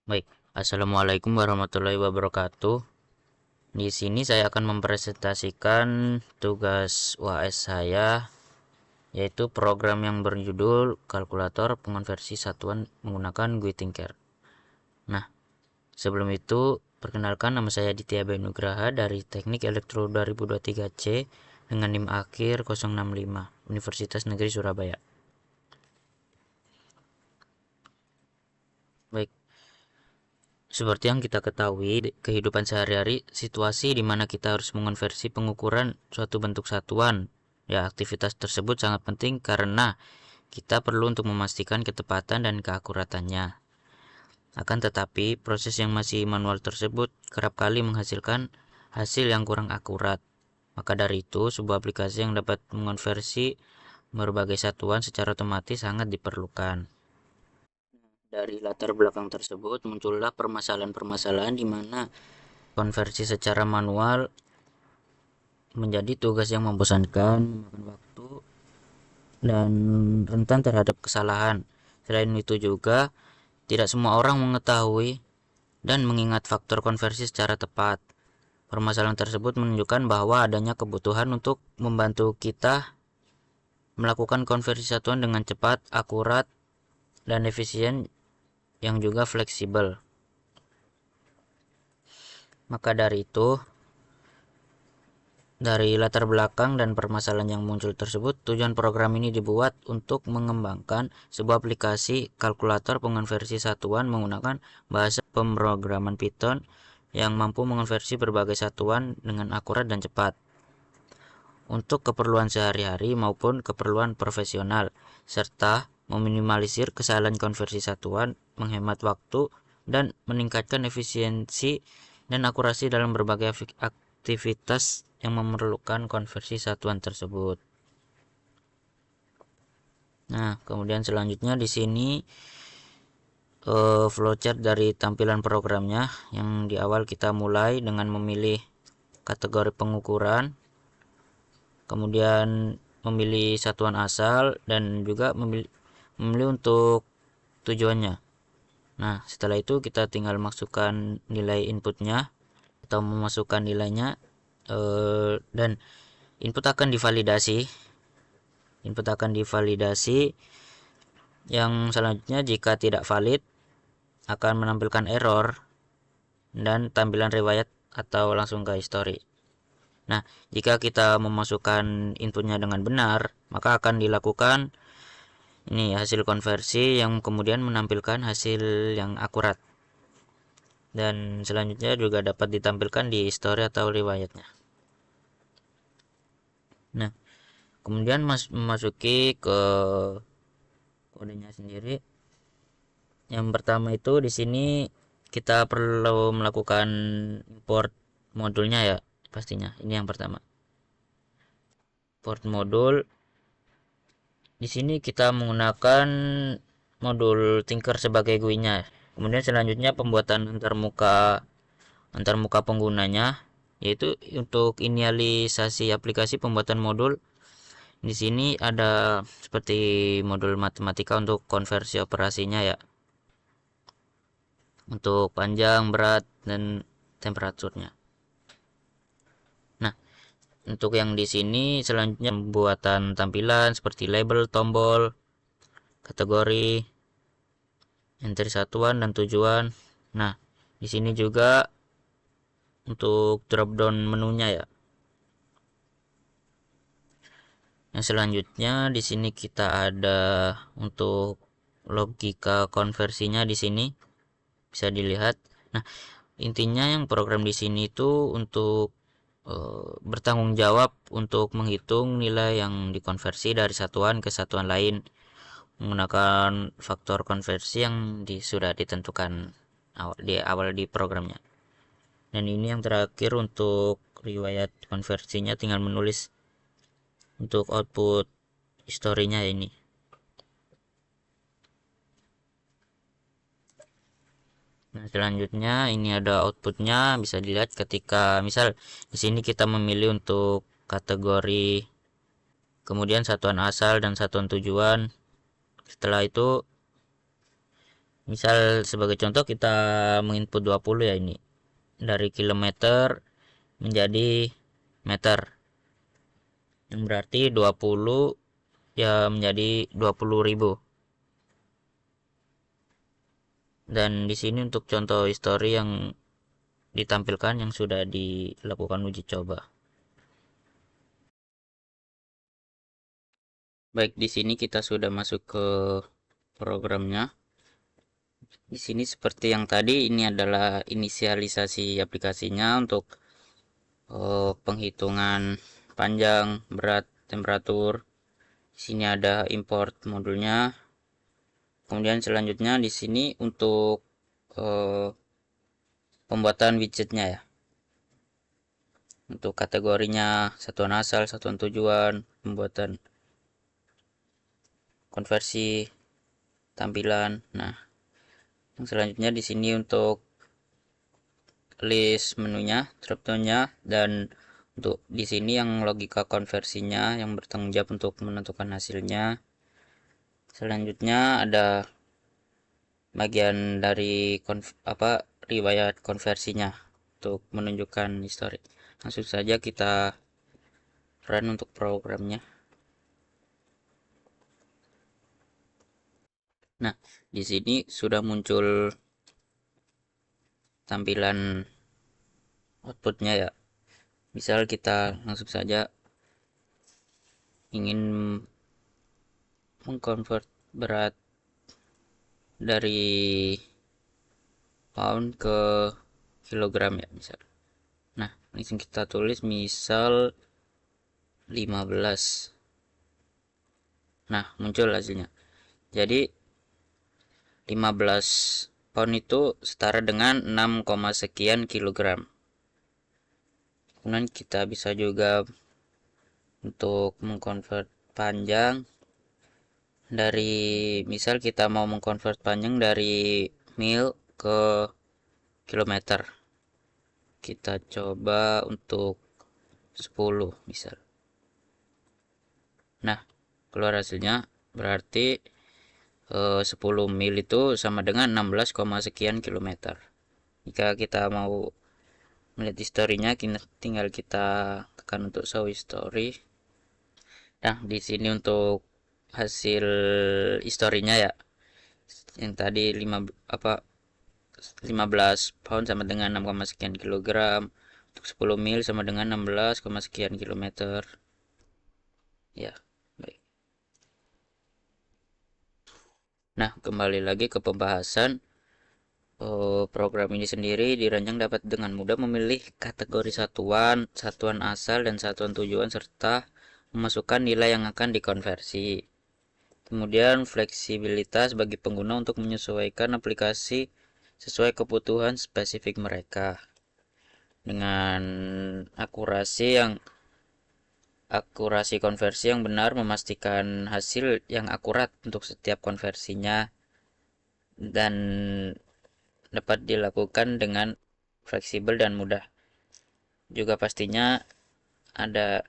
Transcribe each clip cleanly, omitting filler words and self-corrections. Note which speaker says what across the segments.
Speaker 1: Baik, Assalamualaikum warahmatullahi wabarakatuh. Di sini saya akan mempresentasikan tugas UAS saya, yaitu program yang berjudul Kalkulator Pengonversi Satuan Menggunakan GUI Tinker. Nah, sebelum itu, perkenalkan, nama saya Ditya B. Nugraha dari Teknik Elektro 2023C dengan NIM akhir 065, Universitas Negeri Surabaya. Baik, seperti yang kita ketahui, kehidupan sehari-hari, situasi di mana kita harus mengonversi pengukuran suatu bentuk satuan. Ya, aktivitas tersebut sangat penting karena kita perlu untuk memastikan ketepatan dan keakuratannya. Akan tetapi, proses yang masih manual tersebut kerap kali menghasilkan hasil yang kurang akurat. Maka dari itu, sebuah aplikasi yang dapat mengonversi berbagai satuan secara otomatis sangat diperlukan. Dari latar belakang tersebut muncullah permasalahan-permasalahan di mana konversi secara manual menjadi tugas yang membosankan, memakan waktu, dan rentan terhadap kesalahan. Selain itu juga, tidak semua orang mengetahui dan mengingat faktor konversi secara tepat. Permasalahan tersebut menunjukkan bahwa adanya kebutuhan untuk membantu kita melakukan konversi satuan dengan cepat, akurat, dan efisien yang juga fleksibel. Maka dari itu, dari latar belakang dan permasalahan yang muncul tersebut, tujuan program ini dibuat untuk mengembangkan sebuah aplikasi kalkulator pengonversi satuan menggunakan bahasa pemrograman Python yang mampu mengonversi berbagai satuan dengan akurat dan cepat untuk keperluan sehari-hari maupun keperluan profesional, serta meminimalisir kesalahan konversi satuan, menghemat waktu, dan meningkatkan efisiensi dan akurasi dalam berbagai aktivitas yang memerlukan konversi satuan tersebut. Nah, kemudian selanjutnya di sini flowchart dari tampilan programnya, yang di awal kita mulai dengan memilih kategori pengukuran, kemudian memilih satuan asal, dan juga memilih untuk tujuannya. Nah, setelah itu kita tinggal masukkan nilai inputnya atau memasukkan nilainya, dan input akan divalidasi. Yang selanjutnya, jika tidak valid akan menampilkan error dan tampilan riwayat atau langsung ke history. Nah, jika kita memasukkan inputnya dengan benar, maka akan dilakukan ini hasil konversi yang kemudian menampilkan hasil yang akurat. Dan selanjutnya juga dapat ditampilkan di history atau riwayatnya. Nah, kemudian memasuki ke kodenya sendiri. Yang pertama itu di sini kita perlu melakukan import modulnya ya, pastinya. Ini yang pertama. Import modul. Di sini kita menggunakan modul Tinker sebagai GUI-nya. Kemudian selanjutnya pembuatan antarmuka penggunanya, yaitu untuk inisialisasi aplikasi pembuatan modul. Di sini ada seperti modul matematika untuk konversi operasinya ya, untuk panjang, berat, dan temperaturnya. Nah, untuk yang di sini selanjutnya pembuatan tampilan seperti label, tombol, kategori, entry satuan, dan tujuan. Nah, di sini juga untuk drop down menunya ya. Yang selanjutnya di sini kita ada untuk logika konversinya di sini bisa dilihat. Nah, intinya yang program di sini itu untuk bertanggung jawab untuk menghitung nilai yang dikonversi dari satuan ke satuan lain menggunakan faktor konversi yang sudah ditentukan di awal di programnya. Dan ini yang terakhir untuk riwayat konversinya, tinggal menulis untuk output historinya ini. Nah, selanjutnya ini ada outputnya, bisa dilihat ketika misal di sini kita memilih untuk kategori, kemudian satuan asal dan satuan tujuan. Setelah itu Misal sebagai contoh kita menginput 20 ya, ini dari kilometer menjadi meter, yang berarti 20 ya menjadi 20.000. Dan di sini untuk contoh histori yang ditampilkan yang sudah dilakukan uji coba. Baik, di sini kita sudah masuk ke programnya. Di sini seperti yang tadi, ini adalah inisialisasi aplikasinya untuk penghitungan panjang, berat, temperatur. Di sini ada import modulnya. Kemudian selanjutnya di sini untuk pembuatan widgetnya ya. Untuk kategorinya satuan asal, satuan tujuan, pembuatan konversi tampilan. Nah, yang selanjutnya di sini untuk list menunya, dropdownnya, dan untuk di sini yang logika konversinya yang bertanggung jawab untuk menentukan hasilnya. Selanjutnya ada bagian dari riwayat konversinya untuk menunjukkan histori. Langsung saja kita run untuk programnya. Nah, di sini sudah muncul tampilan outputnya ya. Misal kita langsung saja ingin mengkonvert berat dari pound ke kilogram ya, misal. Nah, langsung kita tulis misal 15. Nah, muncul hasilnya. Jadi 15 pound itu setara dengan 6, sekian kilogram. Kemudian kita bisa juga untuk mengkonvert panjang dari, misal kita mau mengkonvert panjang dari mil ke kilometer. Kita coba untuk 10 misal. Nah, keluar hasilnya berarti 10 mil itu sama dengan 16, sekian kilometer. Jika kita mau melihat historinya, tinggal kita tekan untuk show history. Nah, di sini untuk hasil historinya ya, yang tadi 15 pound sama dengan 6, sekian kilogram. Untuk 10 mil sama dengan 16, sekian kilometer. Ya, baik. Nah, kembali lagi ke pembahasan. Program ini sendiri dirancang dapat dengan mudah memilih kategori satuan, satuan asal, dan satuan tujuan, serta memasukkan nilai yang akan dikonversi. Kemudian fleksibilitas bagi pengguna untuk menyesuaikan aplikasi sesuai kebutuhan spesifik mereka. Dengan akurasi konversi yang benar, memastikan hasil yang akurat untuk setiap konversinya, dan dapat dilakukan dengan fleksibel dan mudah. Juga pastinya ada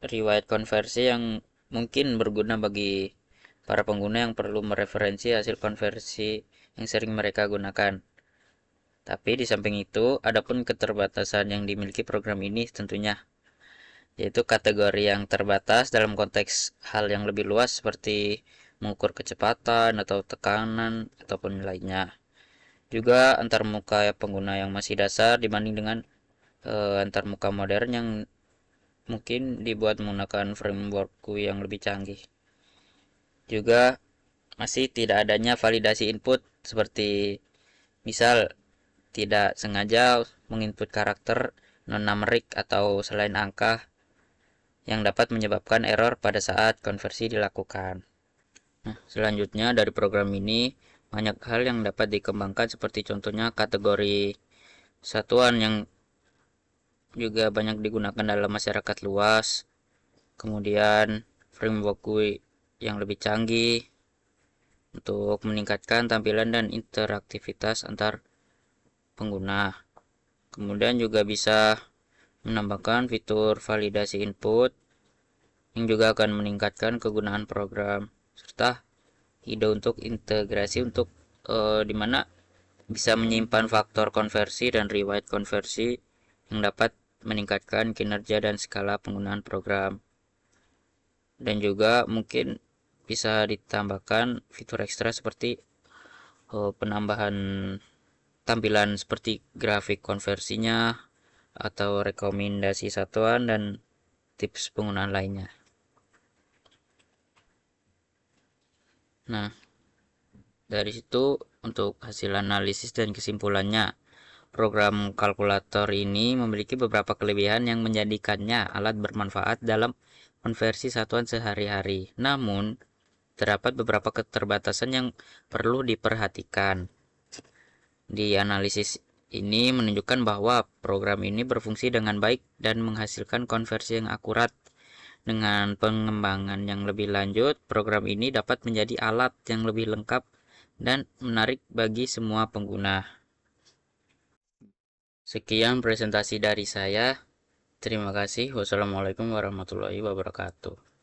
Speaker 1: riwayat konversi yang mungkin berguna bagi para pengguna yang perlu mereferensi hasil konversi yang sering mereka gunakan. Tapi di samping itu, ada pun keterbatasan yang dimiliki program ini tentunya, yaitu kategori yang terbatas dalam konteks hal yang lebih luas seperti mengukur kecepatan atau tekanan ataupun lainnya. Juga antarmuka pengguna yang masih dasar dibanding dengan antarmuka modern yang mungkin dibuat menggunakan framework GUI yang lebih canggih. Juga masih tidak adanya validasi input, seperti misal tidak sengaja menginput karakter non-numeric atau selain angka yang dapat menyebabkan error pada saat konversi dilakukan. Nah, selanjutnya dari program ini banyak hal yang dapat dikembangkan, seperti contohnya kategori satuan yang juga banyak digunakan dalam masyarakat luas. Kemudian framework GUI yang lebih canggih untuk meningkatkan tampilan dan interaktivitas antar pengguna. Kemudian juga bisa menambahkan fitur validasi input yang juga akan meningkatkan kegunaan program, serta ide untuk integrasi untuk dimana bisa menyimpan faktor konversi dan riwayat konversi yang dapat meningkatkan kinerja dan skala penggunaan program. Dan juga mungkin bisa ditambahkan fitur ekstra seperti penambahan tampilan seperti grafik konversinya atau rekomendasi satuan dan tips penggunaan lainnya. Nah, dari situ untuk hasil analisis dan kesimpulannya, program kalkulator ini memiliki beberapa kelebihan yang menjadikannya alat bermanfaat dalam konversi satuan sehari-hari. Namun, terdapat beberapa keterbatasan yang perlu diperhatikan. Di analisis ini menunjukkan bahwa program ini berfungsi dengan baik dan menghasilkan konversi yang akurat. Dengan pengembangan yang lebih lanjut, program ini dapat menjadi alat yang lebih lengkap dan menarik bagi semua pengguna. Sekian presentasi dari saya. Terima kasih. Wassalamualaikum warahmatullahi wabarakatuh.